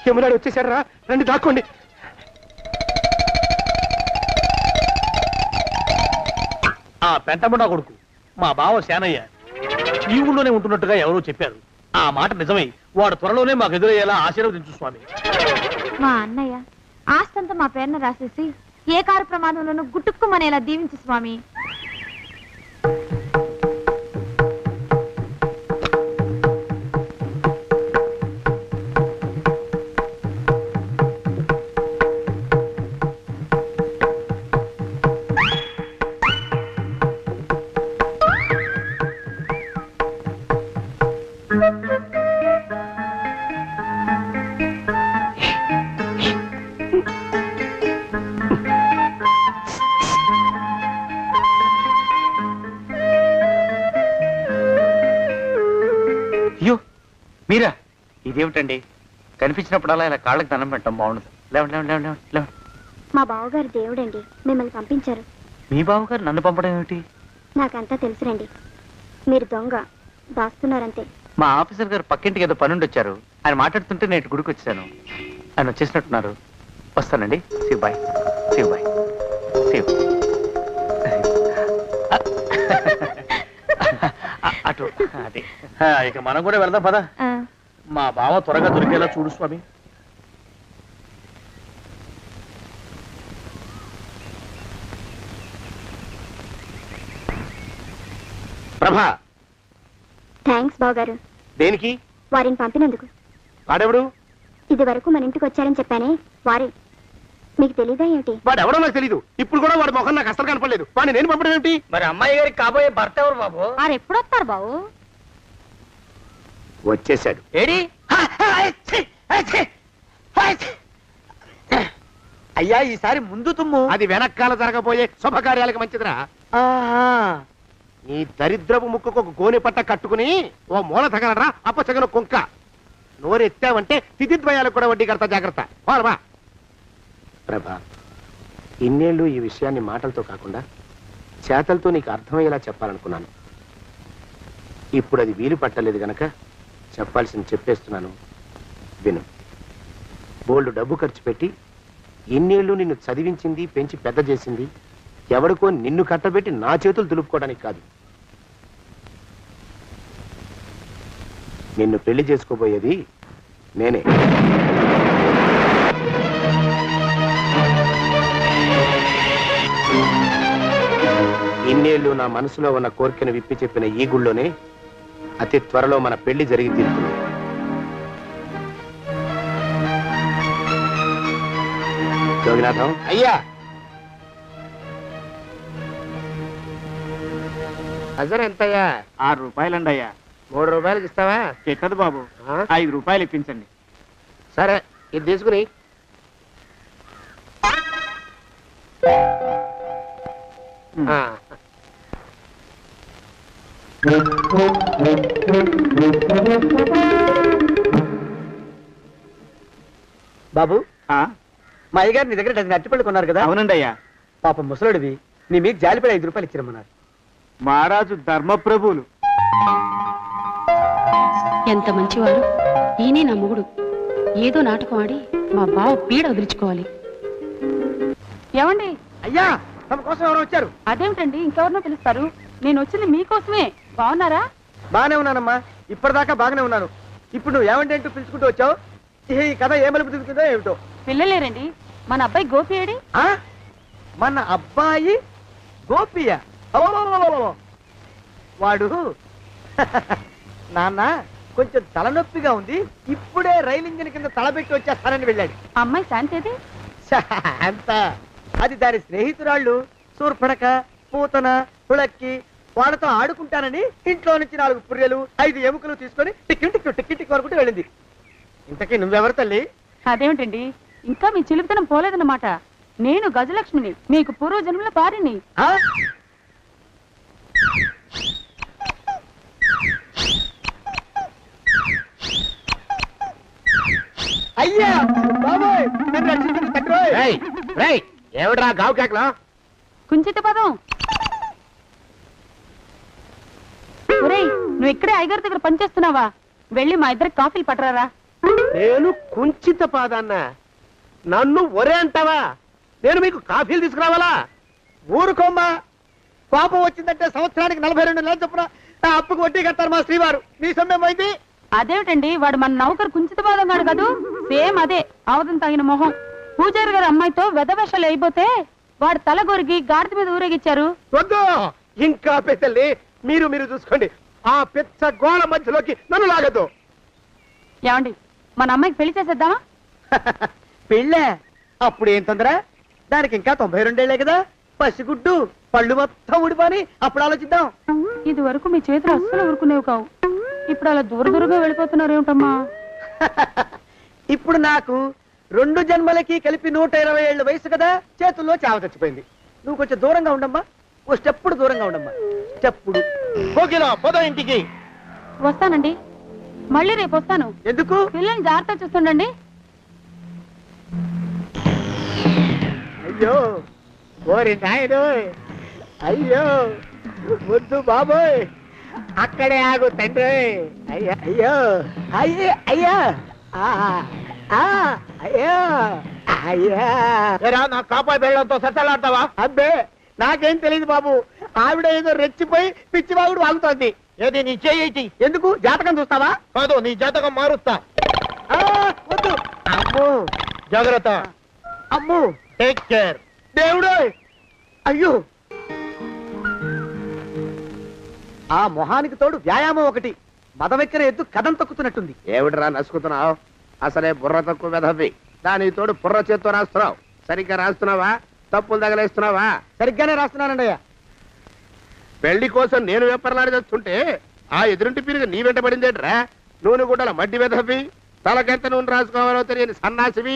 యమునాడు వచ్చేసాడు రా, రండి దాక్కోండి. ఆ పెంటముడా కొడుకు మా బావ శానయ్య ఈ ఊళ్ళోనే ఉంటున్నట్టుగా ఎవరో చెప్పారు. ఆ మాట నిజమై వాడు త్వరలోనే మాకు ఎదురయ్యేలా ఆశీర్వదించు స్వామి. మా అన్నయ్య ఆస్తంతా మా పేరున రాసేసి ఏ కారు ప్రమాదంలోనూ గుట్టుక్కుమనేలా దీవించు స్వామి. అయ్యో మీరా, ఇదేమిటండి? కనిపించినప్పుడల్లా ఇలా కాళ్ళకి దండం పెట్టడం బాగుండదు. లేవండి లేవండి లేవండి లేవండి. మా బావగారు దేవుడండి, మిమ్మల్ని పంపించారు. మీ బావగారు నన్ను పంపడం ఏమిటి? నాకంతా తెలుసురండి. మీరు దొంగ, దాస్తున్నారంతే. మా ఆఫీసర్ గారు పక్కింటికి ఏదో పనుండి వచ్చారు. ఆయన మాట్లాడుతుంటే నేను గుడికి వచ్చాను. ఆయన వచ్చేసినట్టున్నారు. వస్తానండి. Shiv bye, Shiv bye, Shiv. అటు అదే. ఇక మనం కూడా వెళ్దాం పద. మా బావ త్వరగా దొరికేలా చూడు స్వామి. ప్రభా, థ్యాంక్స్ బావగారు, దేనికి? వారిని పంపినందుకు. వాడెవడు? ఇది వరకు మన ఇంటికి వచ్చారని చెప్పానే, వారే. మీకు తెలీదా ఏమిటి? వాడెవడో నాకు తెలీదు. ఇప్పుడు కూడా వాడి ముఖం నాకు అసలు కనపడలేదు. వాడిని నేను పంపడం ఏమిటి? మరి అమ్మాయి గారికి కాబోయే భర్త ఎవరు బాబు? వారు ఎప్పుడు వస్తారు బాబు? వచ్చేసాడు. ఏడి? అయ్యా, ఈసారి ముందు తుమ్ము. అది వెనకాల జరగబోయే శుభకార్యాలకు మంచిదిరా. నీ దరిద్రపు ముక్కుకు ఒక గోనె పట్ట కట్టుకుని ఓ మూల తగలరా అప్పచగన కుంక. నోరెత్తావంటే తిథిద్వయాలకు కూడా వడ్డీ కడతా, జాగ్రత్త. పోరమా ప్రభా, ఇన్నేళ్ళు ఈ విషయాన్ని మాటలతో కాకుండా చేతలతో నీకు అర్థమయ్యేలా చెప్పాలనుకున్నాను. ఇప్పుడు అది వీలు పట్టలేదు గనక చెప్పాల్సింది చెప్పేస్తున్నాను, విను. బోల్డు డబ్బు ఖర్చు పెట్టి ఇన్నేళ్ళు నిన్ను చదివించింది, పెంచి పెద్ద చేసింది ఎవడికో నిన్ను కట్టబెట్టి నా చేతులు దులుపుకోవడానికి కాదు. నిన్ను పెళ్లి చేసుకోబోయేది నేనే. ఇన్నేళ్ళు నా మనసులో ఉన్న కోరికను విప్పి చెప్పిన ఈ గుళ్ళోనే అతి త్వరలో మన పెళ్లి జరిగి తీరుతుంది. జోగినాథం అయ్యా, హజర్ ఎంతయ్యా? 6 రూపాయలండి అయ్యా. 3 రూపాయలకి ఇస్తావా? ఎక్కదు బాబు, 5 రూపాయలు ఇప్పించండి. సరే, ఇది తీసుకుని. బాబు, మా అయ్యగారు నీ దగ్గర డజన్ అరటిపళ్ళు కొన్నారు కదా? అవునండి అయ్యా. పాపం ముసలుడివి, నీ మీకు జాలిపడి 5 రూపాయలు ఇచ్చిరమ్మన్నారు. మహారాజు ధర్మప్రభువులు. ఎంత మంచివాడు ఈయనే నా మొగుడు. ఏదో నాటకం ఆడి మా బావ పీడ వదిలించుకోవాలి. ఏమండి? అయ్యా, తమ కోసం ఎవరు వచ్చారు? అదేమిటండి, ఇంకెవరినో పిలుస్తారు? నేను వచ్చింది మీకోసమే. బాగున్నారా? బాగానే ఉన్నానమ్మా, ఇప్పటిదాకా బాగానే ఉన్నాను. ఇప్పుడు నువ్వు ఏమంటే అంటూ పిలుచుకుంటూ వచ్చావు? ఈ కథ ఏ మలుపు తిరుగుతుందో ఏమిటో. పిల్లలేరండి. మన అబ్బాయి గోపి ఏడి? మన అబ్బాయి గోపియ? వాడు నాన్న కొంచెం తలనొప్పిగా ఉంది, ఇప్పుడే రైలు ఇంజిన్ కింద తలబెట్టి వచ్చేస్తానని వెళ్ళాడు. అమ్మాయి శాంతి అంత అది దాని స్నేహితురాళ్ళు సూర్పడక, పూతన, పుళక్కి వాళ్ళతో ఆడుకుంటానని ఇంట్లో నుంచి 4 పుర్రెలు 5 ఎముకలు తీసుకొని టిక్కి వరకుంటూ వెళ్ళింది. ఇంతకీ నువ్వెవరు తల్లి? అదేమిటండి, ఇంకా మీ చిలుపుతనం పోలేదన్నమాట. నేను గజలక్ష్మిని, మీకు పూర్వజన్మల భార్యని. అయ్యా బాబోయ్, నన్ను రక్షించండి తండ్రోయ్. ఏమిడ్రా గావు కేకలో? కుంచిత పదం. ఒరేయ్, నువ్వు ఇక్కడే అయ్యగారి దగ్గర పనిచేస్తున్నావా? వెళ్ళి మా ఇద్దరికి కాఫీలు పట్టరారా. నేను కుంచిత పాదాన్న, నన్ను ఒరే అంటావా? నేను మీకు కాఫీలు తీసుకురావాలా? ఊరుకోమ్మా, కోపం వచ్చిందంటే సంవత్సరానికి 42 నెలలు చొప్పున అప్పుకు వడ్డీ కట్టారు మా శ్రీవారు. నీ సొమ్మేమైంది? అదేమిటండి, వాడు మన నౌకరు కుంచిత పాదం కాడు కదూ. సేమ్ అదే అవధం తగిన మొహం. పూజారి గారి అమ్మాయితో వెధవేషాలు అయిపోతే వాడు తల గొరిగి గాడిద మీద ఊరేగిచ్చారు. వద్దు ఇంకా పెద్దల్ని మీరు చూసుకోండి. ఆ పెద్ద గోళ మధ్యలోకి నన్ను లాగద్దు. ఏమండి మన అమ్మాయికి పెళ్లి చేసేద్దామా? పెళ్ళే? అప్పుడు ఏం తొందర? దానికి ఇంకా 92 కదా. పసిగుడ్డు పళ్ళు మొత్తం ఊడిపోని అప్పుడు ఆలోచిద్దాం. ఇది వరకు మీ చేతులు అస్సలు ఊరుకునేవి కావు. ఇప్పుడు అలా దూరంగా వెళ్ళిపోతున్నారు ఏమిటమ్మా? ఇప్పుడు నాకు 2 జన్మలకి కలిపి 120 ఏళ్ళ వయసు కదా. చేతుల్లో చావ చచ్చిపోయింది. నువ్వు కొంచెం దూరంగా ఉండమ్మా. ఓ స్టెప్పుడు దూరంగా ఉండమ్మా. స్టెప్పుడు పోదో ఇంటికి. వస్తానండి, మళ్ళీ రేపు వస్తాను. ఎందుకు? పిల్లల్ని జాగ్రత్త చూస్తుండండి. అయ్యో ఓరి నాయను, అయ్యో ముద్దు బాబోయ్, అక్కడే ఆగు తండ్రి. అయ్యా అయ్యో అయ్యో అయ్యా అయ్యో అయ్యా. నా కాపాయి బెళ్ళంతో సత్తలాడతావా? అబ్బే నాకేం తెలియదు బాబు. ఆవిడ ఏదో రెచ్చిపోయి పిచ్చివాగుడు వాగుతోంది. ఏది నీ చేయి? ఎందుకు? జాతకం చూస్తావా? కాదు, నీ జాతకం మారుస్తా. వద్దు. అమ్మో జాగ్రత్త. అమ్మో టేక్ కేర్. దేవుడు అయ్యో. ఆ మొహానికి తోడు వ్యాయామం ఒకటి. మదవెక్కిన ఎద్దు కథం తొక్కుతున్నట్టుంది. ఏమిటిరా నసుకుతున్నావు? అసలే బుర్ర తక్కువ వెధవి. దాని తోడు బుర్ర చేత్తో రాస్తున్నావు. సరిగ్గా రాస్తున్నావా? తప్పులు తగలేస్తున్నావా? సరిగ్గానే రాస్తున్నానండయ్యా. పెళ్లి కోసం నేను వెప్పర్లాడి చేస్తుంటే ఆ ఎదురింటి పీరుగా నీ వెంట పడిందేట్రా? నూనె గుడ్డల మడ్డి వెధవి, తలకెంత నూనె రాసుకోవాలో తెలియని సన్నాసివి,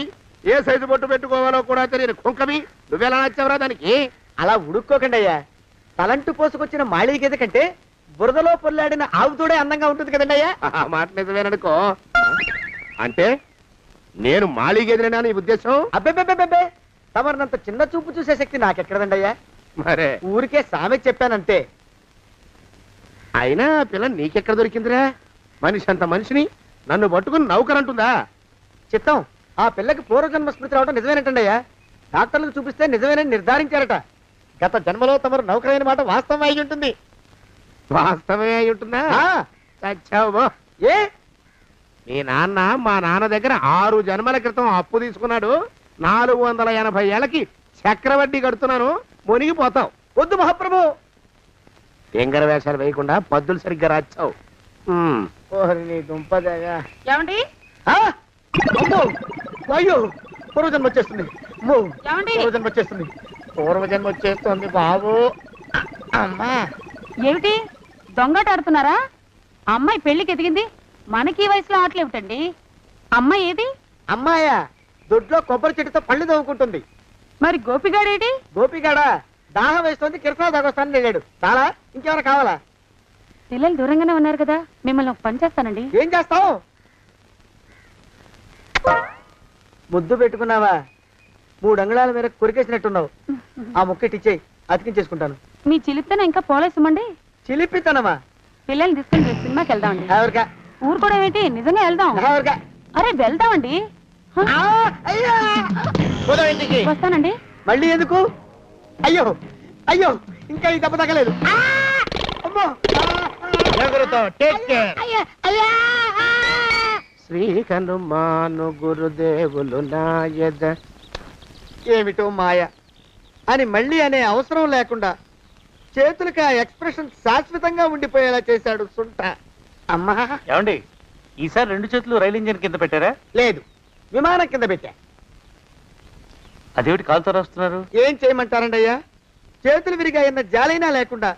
ఏ సైజు బొట్టు పెట్టుకోవాలో కూడా తెలియని కుంకవి. నువ్వెలా నచ్చావురా దానికి? అలా ఉడుక్కోకండి అయ్యా. తలంటు పోసుకొచ్చిన మాళీ గేదె కంటే బురదలో పొల్లాడిన ఆవుతోడే అందంగా ఉంటుంది కదండి అయ్యా. ఆ మాట నిజమేననుకో. అంటే నేను మాళీగెదిరినా నీ ఉద్దేశం? అబ్బెబ్బెబ్బెబ్బే, తమరినంత చిన్న చూపు చూసే శక్తి నాకెక్కడదండి అయ్యా. మరే ఊరికే సామె చెప్పానంతే. అయినా పిల్ల నీకెక్కడ దొరికిందిరా? మనిషి అంత మనిషిని నన్ను పట్టుకుని నౌకరంటుందా? చిత్తం, ఆ పిల్లకి పూర్వజన్మ స్మృతి రావడం నిజమేనటండి అయ్యా. డాక్టర్లకు చూపిస్తే నిజమేనని నిర్ధారించారట. గత జన్మలో తమరు నౌకరైన మాట వాస్తవం అయి ఉంటుంది. వాస్తవమే అయి ఉంటుందా? చచ్చావు. ఏ? మీ నాన్న మా నాన్న దగ్గర 6 జన్మల క్రితం అప్పు తీసుకున్నాడు. 480 ఏళ్ళకి చక్రవడ్డీ కడుతున్నాను. మునిగిపోతావు. వద్దు మహాప్రభు. ఎంగర వేషాలు వేయకుండా పద్దులు సరిగ్గా రాచావు. నీ దుంపదగా. ఏమండి అమ్మో అయ్యో, పూర్వజన్మ వచ్చేస్తుంది. అమ్మో ఏమండి? పూర్వజన్మ వచ్చేస్తుంది. పూర్వజన్మ వచ్చేస్తుంది బాబు. అమ్మా ఏమిటి దొంగట ఆడుతున్నారా? అమ్మాయి పెళ్లికి ఎదిగింది, మనకి ఈ వయసులో ఆటలేమిటండి? అమ్మాయి ఏది? అమ్మాయా? దొడ్లో కొబ్బరి చెట్టుతో పళ్ళు తవ్వుకుంటుంది. మరి గోపిగాడేటి? గోపిగాడ దాహం వేస్తుంది, కిరసా దాగొస్తానని వెళ్ళాడు. చాలా ఇంకేమైనా కావాలా? పిల్లలు దూరంగానే ఉన్నారు కదా, మిమ్మల్ని ఒక పని చేస్తానండి. ఏం చేస్తావు? ముద్దు పెట్టుకున్నావా? 3 అంగుళాల మేర కొరికేసినట్టున్నావు. ఆ ముక్కటిచ్చేయి, అతికించేసుకుంటాను. మీ చిలిపితనం ఇంకా పోలేసమండి. చిలిపితనమా? పిల్లల్ని తీసుకుని రేపు సినిమాకి వెళ్దామండి. ఎవరికా? ఊరు కూడా ఏంటి, నిజంగా వెళ్దాం. ఎవరికా? అరే వెళ్దామండి. వస్తానండి. మళ్ళీ ఎందుకు? అయ్యో అయ్యో, ఇంకా ఈ దెబ్బ తగ్గలేదు. శ్రీ హనుమాను గురుదేవులు నాయద. ఏమిటో మాయ అని మళ్ళీ అనే అవసరం లేకుండా చేతులకి ఆ ఎక్స్ప్రెషన్ శాశ్వతంగా ఉండిపోయేలా చేశాడు సుంట. అమ్మా ఏమండి, ఈసారి 2 చేతులు రైలు ఇంజిన్ కింద పెట్టారా? లేదు, విమానం కింద పెట్టా. అదేమిటి కాలుతో రాస్తున్నారు? ఏం చేయమంటారండి అయ్యా? చేతులు విరిగాయన్న జాలైనా లేకుండా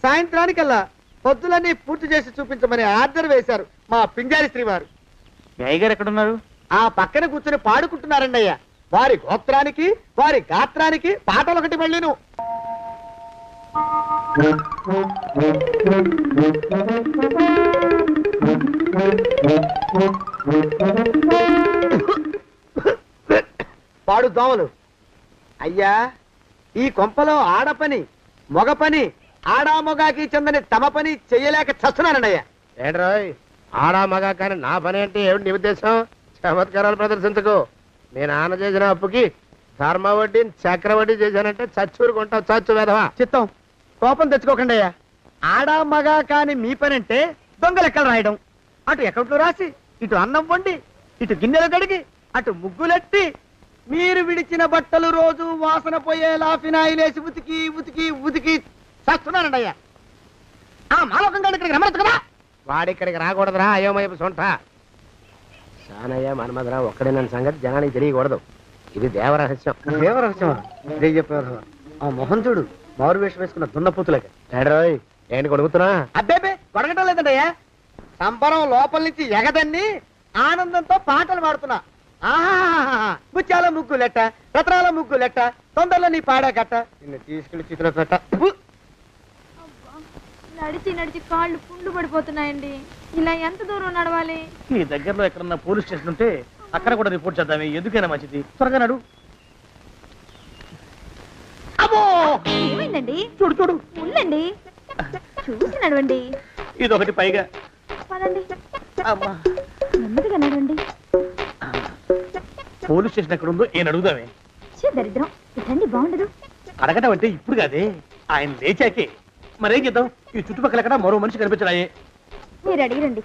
సాయంత్రానికల్లా పొద్దులన్నీ పూర్తి చేసి చూపించమని ఆర్డర్ వేశారు మా పింజారి శ్రీ వారు. మీ అయ్యగారు ఎక్కడున్నారు? ఆ పక్కన కూర్చొని పాడుకుంటున్నారండి అయ్యా. వారి గోత్రానికి వారి గాత్రానికి పాటలు ఒకటి మళ్ళీను. పాడు దోమలు. అయ్యా, ఈ కొంపలో ఆడ పని మొగ పని, ఆడా మొగాకి చెందని తమ పని చెయ్యలేక చస్తున్నానండి అయ్యా. ఏంట్రోయ్, ఆడా మగా కానీ నా పని అంటే ఏమిటి నీ ఉద్దేశం? చమత్కారాలు ప్రదర్శించకు. మీ నాన్న చేసిన అప్పుకి ధర్మ వడ్డీ చక్రవడ్డీ చేశానంటే చచ్చూరుకుంటావు. చచ్చు వేదవా. చిత్తం, కోపం తెచ్చుకోకండి అయ్యా. ఆడా మగా కాని మీ పని అంటే దొంగ లెక్కలు రాయడం. అటు అకౌంట్లో రాసి, ఇటు అన్నం వండి, ఇటు గిన్నెలు కడిగి, అటు ముగ్గులెట్టి మీరు విడిచిన బట్టలు రోజు వాసన పోయేలా ఫినాయిలేసి ఉతికి ఉతికి ఉతికి చేస్తున్నానండి అయ్యా. ఆ మాలోకం గారు ఇక్కడికి రమ్మచ్చు కదా. వాడిక్కడికి రాకూడదురా అయోమయపు సొంట. సానయ్య మన్మధరావు ఒక్కడే నన్ను సంగతి జనానికి తెలియకూడదు. ఇది దేవరహస్యం. దేవరహస్యమా? ఇదే చెప్పారు. ఆ మొహం చూడు, మారు వేషం వేసుకున్న దున్నపోతులకి. ఏడ్రోయ్, ఏంటి కొడుకుతున్నా? అబ్బేబే కొడగటం లేదండయ్యా. సంబరం లోపల నుంచి ఎగదన్ని ఆనందంతో పాటలు పాడుతున్నా. ఆహా, ముత్యాల ముగ్గులెట్ట, రత్నాల ముగ్గులెట్ట, తొందరలో నీ పాడా కట్ట, నిన్ను తీసుకెళ్లి చిత్ర పెట్ట. నడిచి నడిచి కాళ్ళు పుండు పడిపోతున్నాయండి. ఇలా ఎంత దూరం నడవాలి? నీ దగ్గరలో ఎక్కడన్నా పోలీస్ స్టేషన్ ఉంటే అక్కడ కూడా రిపోర్ట్ చేద్దామే, ఎందుకైనా మంచిది. త్వరగా నడు. ఏమైందండి? చూడు చూడు, ఉండండి, చూసి నడవండి. ఇదొకటి పైగా. పదండి, అమ్మా, నెమ్మదిగా నడవండి. పోలీస్ స్టేషన్ ఎక్కడ ఉందో ఏం అడుగుదామే. దరిద్రం, ఇదండి బాగుండదు. అడగటం అంటే ఇప్పుడు కాదే, ఆయన లేచాకే. మరేం చేద్దాం, ఈ చుట్టుపక్కల ఎక్కడ మరో మనిషి కనిపించడాయే. మీరు అడిగిరండి.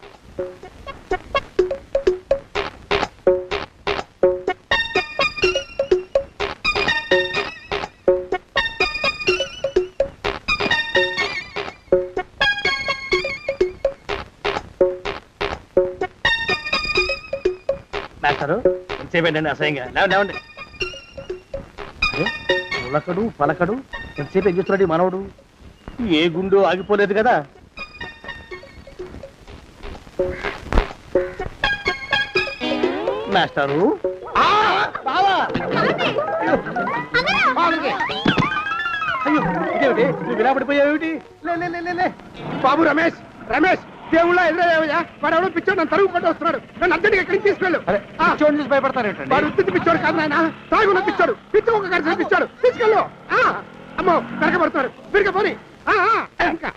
మాస్టారు ఎంతసేపేంటండి అసహ్యంగా? లేవండి లేవండి. అరే, ఉలకడు పలకడు, ఎంతసేపు ఏం చేస్తున్నాడు ఈ మనవడు? ఏ గుండు ఆగిపోలేదు కదా. మాస్టారు, అయ్యో ఇదేమిటి, నువ్వు ఇలా పడిపోయావేమిటి? లే లే లే, లే లే. బాబు రమేష్, రమేష్ దేవుళ్ళ ఎదురయ్యా. వాడు ఎవడో పిచ్చోడు నన్ను తరుగు కొట్టి వస్తున్నాడు. నన్ను అర్జెంట్గా ఎక్కడికి తీసుకెళ్ళు. పిచ్చోడిని చూసి భయపడతారేంటండి? వాడు ఉత్తి పిచ్చోడు కాదు నాయన, తాగున్న పిచ్చోడు. పిచ్చి ఒక కలిసి పిచ్చాడు. తీసుకెళ్ళు. అమ్మో వెనకబడుతున్నాడు. విరిగా పోని. ఇంకా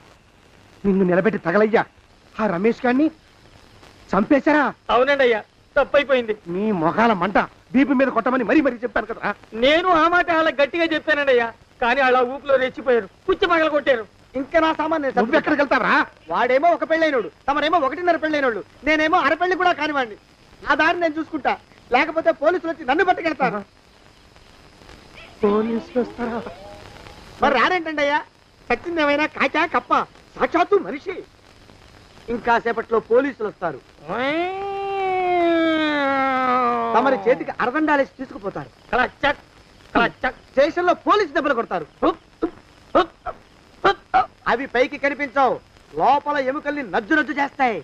నిన్ను నిలబెట్టి తగలయ్యా. ఆ రమేష్ గారిని చంపేశారా? అవునండి అయ్యా, తప్పైపోయింది. మీ మొఖాల మంట బీపీ మీద కొట్టమని మరీ మరీ చెప్పాను కదా. నేను ఆ మాట అలా గట్టిగా చెప్పానండి అయ్యా, కానీ అలా ఊపిలో రెచ్చిపోయారు, పుచ్చి పగల కొట్టారు. ఇంకా నా సామాన్ నువ్వు ఎక్కడికి వెళ్తావరా? వాడేమో ఒక పెళ్ళైనోడు, తమరేమో 1.5 పెళ్ళైనోళ్ళు, నేనేమో అరపెళ్ళి కూడా కానివ్వండి. ఆ దారి నేను చూసుకుంటా, లేకపోతే పోలీసులు వచ్చి నన్ను పట్టుకెళ్తారు. పోలీసులు వస్తారా? మరి రారేంటండి అయ్యా, సచ్చింది ఏమైనా కాచా కప్ప, సాక్షాత్తు మనిషి. ఇంకా సేపట్లో పోలీసులు వస్తారు, తమరి చేతికి అరదండాలేసి తీసుకుపోతారు. స్టేషన్ లో పోలీసు దెబ్బలు కొడతారు. అవి పైకి కనిపించవు, లోపల ఎముకల్ని నజ్జు నజ్జు చేస్తాయి.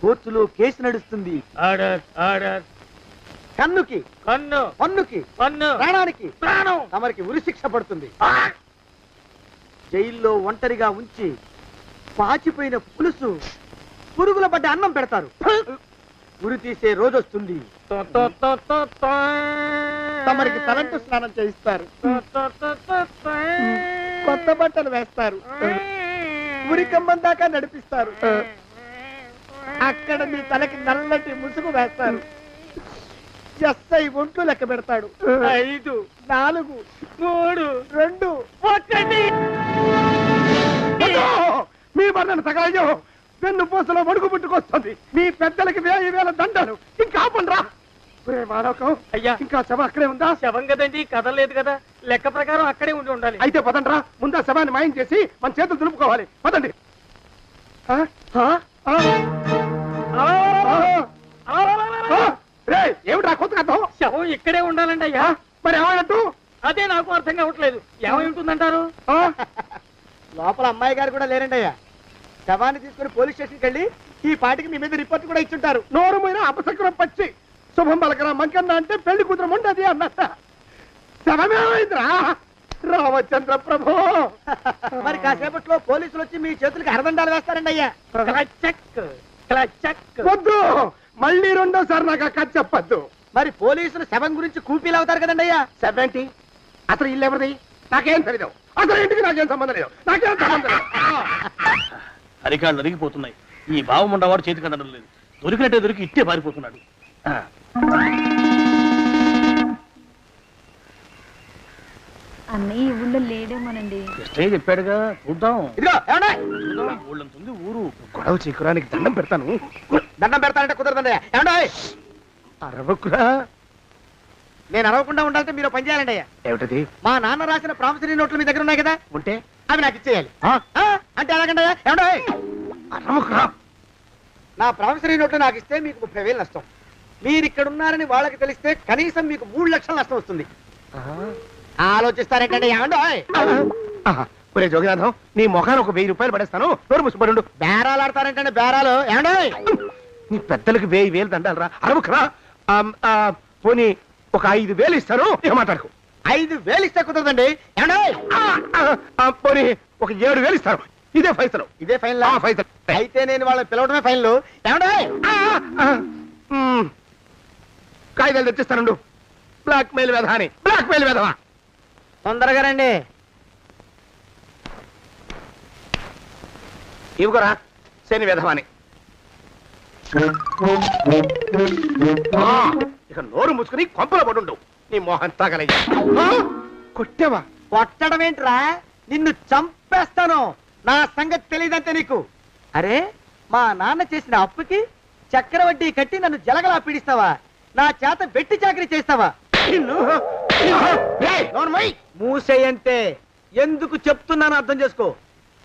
కోర్టులో కేసు నడుస్తుంది. కన్నుకి కన్ను, పన్నుకి పన్ను, ప్రాణానికి ప్రాణం. తమరికి ఉరిశిక్ష పడుతుంది. జైల్లో ఒంటరిగా ఉంచి పాచిపోయిన పులుసు, పురుగుల పడ్డ అన్నం పెడతారు. ఉరి తీసే రోజు వస్తుంది. తమరికి తలంటు స్నానం చేయిస్తారు, కొత్త బట్టలు వేస్తారు, ఉరి కంబం దాకా నడిపిస్తారు. అక్కడ మీ తలకి నల్లటి ముసుగు వేస్తారు. ఎస్ఐ ఒంట్లు లెక్క పెడతాడు. 5, 4, 3, 2, 1. మీ బంధన తగలయ్యో. వెన్ను పూసలో వణుకు పుట్టుకొస్తుంది. మీ పెద్దలకి 1000 దండలు. ఇంకా ఆపండ్రా. మానవకం అయ్యా, ఇంకా శవం అక్కడే ఉందా? శవం కదండి, కదలేదు కదా, లెక్క ప్రకారం అక్కడే ఉండి ఉండాలి. అయితే పదండ్రా, ముందా శవాన్ని మాయం చేసి మన చేతులు దులుపుకోవాలి. పదండి. ఏమిటా కొత్త కథం? శవం ఇక్కడే ఉండాలండి అయ్యా. మరి ఏమైనట్టు? అదే నాకు అర్థం కావట్లేదు. ఏమై ఉంటుందంటారు? లోపల అమ్మాయి గారు కూడా లేరండి అయ్యా. శవాన్ని తీసుకుని పోలీస్ స్టేషన్కి వెళ్ళి ఈ పాటికి మీ మీద రిపోర్ట్ కూడా ఇచ్చుంటారు. నోరు మీద అపశకునం పచ్చి శుభం పలకరా మంకన్న అంటే పెళ్లి కూతురు ఉండదు అన్నట్ట. శవమేమైందిరా రామచంద్ర ప్రభు. మరి కాసేపట్లో పోలీసులు వచ్చి మీ చేతులకి అరదండాలు వేస్తారండి అయ్యా. వద్దు, మళ్ళీ రెండోసారి నాకు ఆ కథ చెప్పద్దు. మరి పోలీసులు శవం గురించి కూపీలు అవుతారు కదండి అయ్యా. సెవెంటీ అసలు ఇల్లు ఎవరిది? నాకేం తెలియదు. అసలు ఇంటికి నాకేం సంబంధం లేదు. నాకేం సంబంధం లేదు. అరికాళ్ళు అరిగిపోతున్నాయి. ఈ భావం ఉండవాడు చేతికి అందడం లేదు. దొరికినట్టే దొరికి ఇట్టే పారిపోతున్నాడు. అన్నయ్య ఈ ఊళ్ళో లేడేమోనండి. కృష్ణయ్య చెప్పాడుగా, చూద్దాం. ఇదిగో ఏమండే ఊళ్ళంతుంది ఊరు. గొడవ చీకురానికి దండం పెడతాను. దండం పెడతానంటే కుదరదండి. ఏమండే అరవకురా. నేను అరవకుండా ఉండాలంటే మీరు పని చేయాలండి అయ్యా. ఏమిటది? మా నాన్న రాసిన ప్రామిసరీ నోట్లు మీ దగ్గర ఉన్నాయి కదా, ఉంటే అవి నాకు ఇచ్చేయాలి. ఆ? అంటే ఎలాగండి అయ్యా? ఏమండే అరవకురా. నా ప్రామిసరీ నోట్లు నాకు ఇస్తే మీకు 30,000 నష్టం. మీరు ఇక్కడ ఉన్నారని వాళ్ళకి తెలిస్తే కనీసం మీకు 3 లక్షల నష్టం వస్తుంది. ఆలోచిస్తారేంటండి? ఏమండే ఒరే జోగినాథం, నీ ముఖాన్ని ఒక 1000 రూపాయలు పడేస్తాను. నోరు ముసుపడు. బేరాలు ఆడతారేంటండి? బేరాలు ఏమండే? నీ పెద్దలకు 1000 దండాలరా. అరవకురా. పోనీ ఒక 5,000 ఇస్తాను. ఇక మాట్లాడుకో. 5,000 ఇస్తే కుదరదండి. ఏమండే? పోనీ ఒక 7,000 ఇస్తాను. ఇదే ఫైసలు. ఇదే ఫైన్ ఫైసలు. అయితే నేను వాళ్ళని పిలవడమే ఫైన్లు. ఏమండే? కాగితాలు తెచ్చిస్తాను. బ్లాక్ మెయిల్ వెధ అని. బ్లాక్ మెయిల్ వెధవా. తొందరగా రండి. ఇవ్వరా శని వెధవాని. ఇక నోరు మూసుకుని కొంపలో పడుండు. నీ మోహన్ తాగలయ్యా. కొట్టావా? కొట్టడం ఏంట్రా? నిన్ను చంపేస్తాను. నా సంగతి తెలియదంటే నీకు. అరే, మా నాన్న చేసిన అప్పుకి చక్రవడ్డీ కట్టి నన్ను జలగలా పీడిస్తావా? నా చేత వెట్టి చాకరీ చేస్తావా? నిన్ను మూసేయంటే ఎందుకు చెప్తున్నాను అర్థం చేసుకో.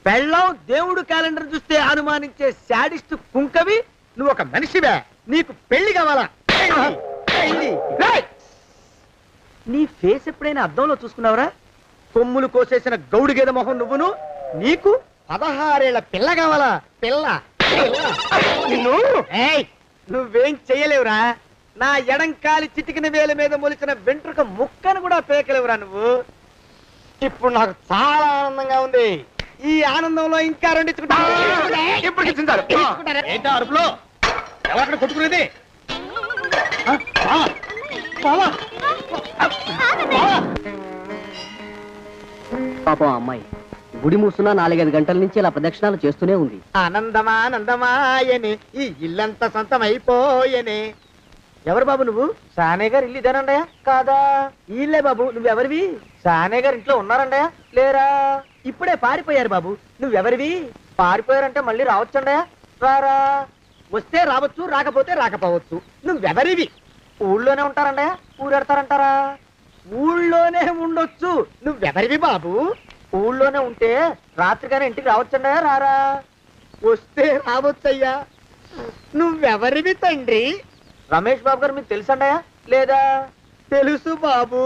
పెళ్ళం దేవుడు క్యాలెండర్ చూస్తే అనుమానించే శాడిస్ట్ కుంకవి నువ్వు ఒక మనిషివే. నీకు పెళ్లి కావాలా? పెళ్లి. నీ ఫేస్ ఎప్పుడైనా అద్దంలో చూసుకున్నావురా? కొమ్ములు కోసేసిన గౌడు గేదె మొహం నువ్వును. నీకు 16 ఏళ్ల పిల్ల కావాలా? పిల్ల. నిన్ను నువ్వేం చెయ్యలేవురా. నా ఎడంకాలి చిటికిన వేల మీద మొలిచిన వెంట్రుక ముక్కను కూడా పేకలేవురా నువ్వు. ఇప్పుడు నాకు చాలా ఆనందంగా ఉంది. ఈ ఆనందంలో ఇంకా రెండించుకుంటా. ఏంటా అరుపులో? ఎవరక్కడ కొట్టుకునేది? పాపం అమ్మాయి గుడి మూసున్న 4-5 గంటల నుంచి ఇలా ప్రదక్షిణాలు చేస్తూనే ఉంది. ఆనందమానందమాయని ఈ ఇల్లంతా సొంతమైపోయని. ఎవరు బాబు నువ్వు? సానే గారు ఇల్లు ఇదేనండయా? కాదా? ఇల్లే బాబు. నువ్వెవరివి? సానే గారు ఇంట్లో ఉన్నారండయా? లేరా? ఇప్పుడే పారిపోయారు బాబు. నువ్వెవరివి? పారిపోయారంటే మళ్ళీ రావచ్చండయా? రారా. వస్తే రావచ్చు, రాకపోతే రాకపోవచ్చు. నువ్వెవరివి? ఊళ్ళోనే ఉంటారండయా? ఊరెడతారంటారా? ఊళ్ళోనే ఉండొచ్చు. నువ్వెవరివి బాబు? ఊళ్ళోనే ఉంటే రాత్రిగానే ఇంటికి రావచ్చండయా? రారా. వస్తే రావచ్చయ్యా. నువ్వెవరివి తండ్రి? రమేష్ బాబు గారు మీకు తెలుసండయా? లేదా? తెలుసు బాబు.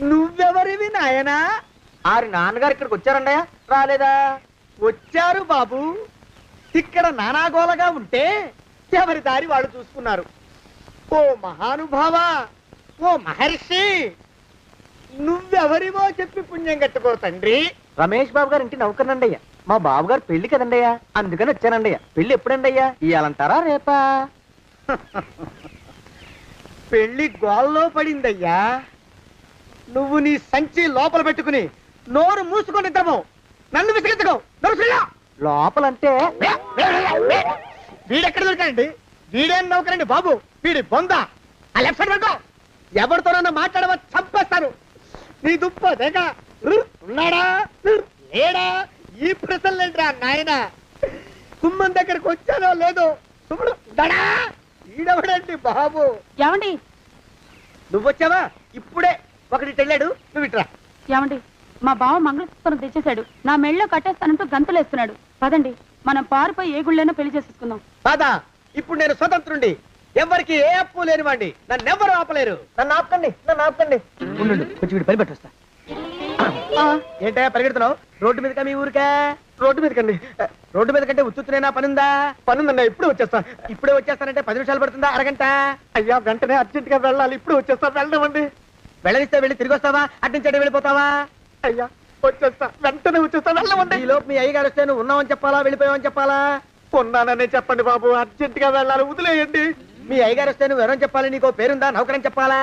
నువ్వెవరివి నాయనా? ఆరి నాన్నగారు ఇక్కడికి వచ్చారండయా? రాలేదా? వచ్చారు బాబు. ఇక్కడ నానాగోలగా ఉంటే ఎవరి దారి వాళ్ళు చూసుకున్నారు. ఓ మహానుభావ, ఓ మహర్షి, నువ్వెవరివో చెప్పి పుణ్యం కట్టుకో తండ్రి. రమేష్ బాబు గారు ఇంటి నౌకర్నండయ్యా. మా బాబు గారు పెళ్లి కదండయ్యా, అందుకని వచ్చానండయ్యా. పెళ్లి ఎప్పుడండయ్యా? ఇయ్యాలంటారా రేపా? పెళ్లి గోల్లో పడిందయ్యా. నువ్వు నీ సంచి లోపల పెట్టుకుని నోరు మూసుకొని ఇద్దాము. నన్ను విసిగించుకో. లోపలంటే వీడెక్కడ దొరికాడండి? వీడేం నౌకరండి బాబు, వీడి బొంద. ఆ లెఫ్ట్ సైడ్ పెట్టుకో. ఎవరితోనన్నా మాట్లాడవా చంపేస్తాను. నీ దుప్ప దేక ఉన్నాడా లేడా? ఈ ప్రశ్నలేంట్రా నాయన. కుమ్మం దగ్గరకు వచ్చానో లేదో సుమ్ముడు దడా. ఈడవడండి బాబు. ఏమండి? నువ్వొచ్చావా? ఇప్పుడే ఒకటి వెళ్ళాడు. నువ్వు ఇట్రా. ఏమండి, మా బావ మంగళసూత్రం తెచ్చేశాడు. నా మెళ్ళో కట్టేస్తానంటూ గంతులేస్తున్నాడు. పదండి, మనం పారిపోయి ఏ గుళ్ళైనా పెళ్లి చేసేసుకుందాం. కాదా? ఇప్పుడు నేను స్వతంత్రుండి, ఎవరికి ఏ అప్పు లేనివాడి. నన్ను ఎవరు ఆపలేరు. నన్ను ఆపకండి, నన్ను ఆపకండి. ఉండు, కొంచెం వీడి పని పెట్టొస్తా. ఏంటా పరిగెడుతున్నావు? రోడ్డు మీదకా మీ ఊరికా? రోడ్డు మీదకండి. రోడ్డు మీద కంటే ఉత్తునేనా? పనుందా? పనుందండి. ఇప్పుడే వచ్చేస్తా. ఇప్పుడే వచ్చేస్తానంటే 10 నిమిషాలు పడుతుందా? అరగంట? అయ్యా వెంటనే అర్జెంట్ గా వెళ్ళాలి. ఇప్పుడు వచ్చేస్తా. వెళ్ళమండి. వెళ్ళనిస్తే వెళ్ళి తిరిగి వస్తావా? అడ్డించండి వెళ్ళిపోతావా? అయ్యా వచ్చేస్తా, వెంటనే వచ్చేస్తా. వెళ్ళమండి. ఈ లోపు మీ అయ్యగారు వస్తే నువ్వు ఉన్నావని చెప్పాలా, వెళ్ళిపోయావని చెప్పాలా? ఉన్నాననే చెప్పండి బాబు. అర్జెంట్ గా వెళ్ళాలి, వదిలేయండి. మీ అయ్యగారు వస్తే నువ్వు ఎవరని చెప్పాలి? నీకో పేరుందా? నౌకరని చెప్పాలా?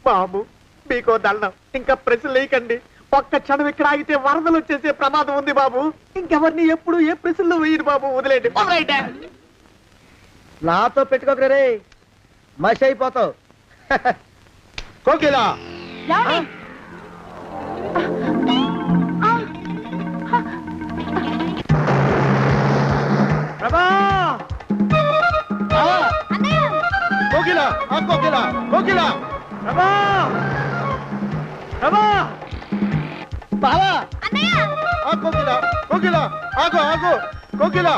బాబు మీకో దండం, ఇంకా ప్రశ్నలు వేయకండి. ఒక్క క్షణం ఇక్కడ ఆగితే వరదలు వచ్చేసే ప్రమాదం ఉంది బాబు. ఇంకెవరిని ఎప్పుడు ఏ ప్రశ్నలు వేయరు బాబు. వదిలేయండి. నాతో పెట్టుకోకరే, మషి అయిపోతావు. కోకిలా కోకిల కోకిల కోకిల బావా కోకిల కోకిల ఆగు ఆగు కోకిల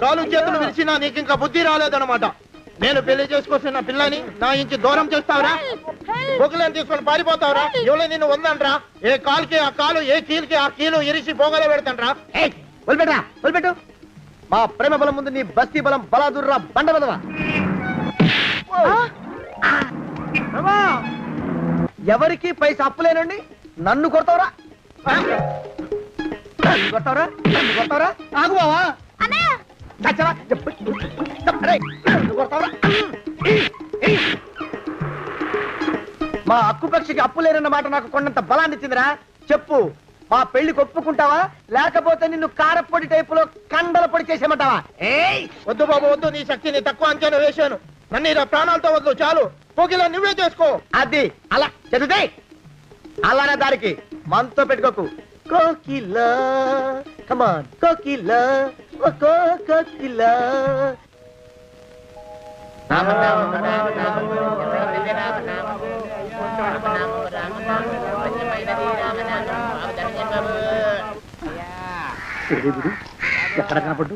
కాలు చేతులు విరిచినా నీకు ఇంకా బుద్ధి రాలేదన్నమాట. నేను పెళ్లి చేసుకొస్తున్న పిల్లని నా ఇంటి దూరం చేస్తావురా? బొగ్గులను తీసుకొని పారిపోతావురా? ఎవరో నిన్ను ఉందనరా? ఏ కాలుకి ఆ కాలు, ఏ కీలుకి ఆ కీలు ఇరిసి బొగలో పెడతానరా? వదిలిపెట్టరా, వదిలిపెట్టు. మా ప్రేమ బలం ముందు నీ బస్తీ బలం బలాదుర్రా బండ బలవా. ఎవరికి పైసా అప్పులేనండి నన్ను కొడతావురా? నన్ను కొడతావురా? నన్ను కొడతావురా? ఆగు బావా. మా అక్కు పక్షికి అప్పు లేరన్న మాట నాకు కొండంత బలాన్ని ఇచ్చిందిరా. చెప్పు, మా పెళ్లికి ఒప్పుకుంటావా లేకపోతే నిన్ను కారపొడి టైపులో కండల పొడి చేసేమంటావా? వద్దు బాబు వద్దు, నీ శక్తిని తక్కువ అంచనా వేశాను. నన్ను ఇలా ప్రాణాలతో వద్దు, చాలు. కోకిలా నువ్వే చేసుకో. అది అలా చదివితే అలానే దానికి మనతో పెట్టుకోకు. కోకిలా కమాన్ కోకిలా కోకిలా. ఎక్కడ కనపడ్డు?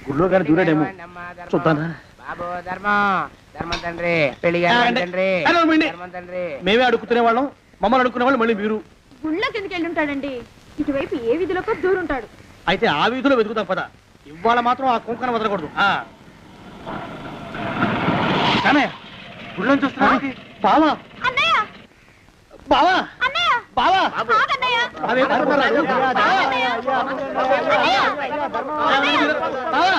గుళ్ళో కానీ దూరాడేమో, చూద్దానా? మేమే అడుగుతునే వాళ్ళం, మమ్మల్ని అడుక్కునే వాళ్ళు మళ్ళీ మీరు. గుళ్ళకి ఎందుకు వెళ్ళి ఉంటాడండి? ఇటువైపు ఏ వీధిలోకి దూరుంటాడు. అయితే ఆ వీధిలో వెతుకుతాం పద. ఇవాళ మాత్రం ఆ కుంకన వదలకూడదు. గుళ్ళని చూస్తున్నా బావా బావా బావా బావా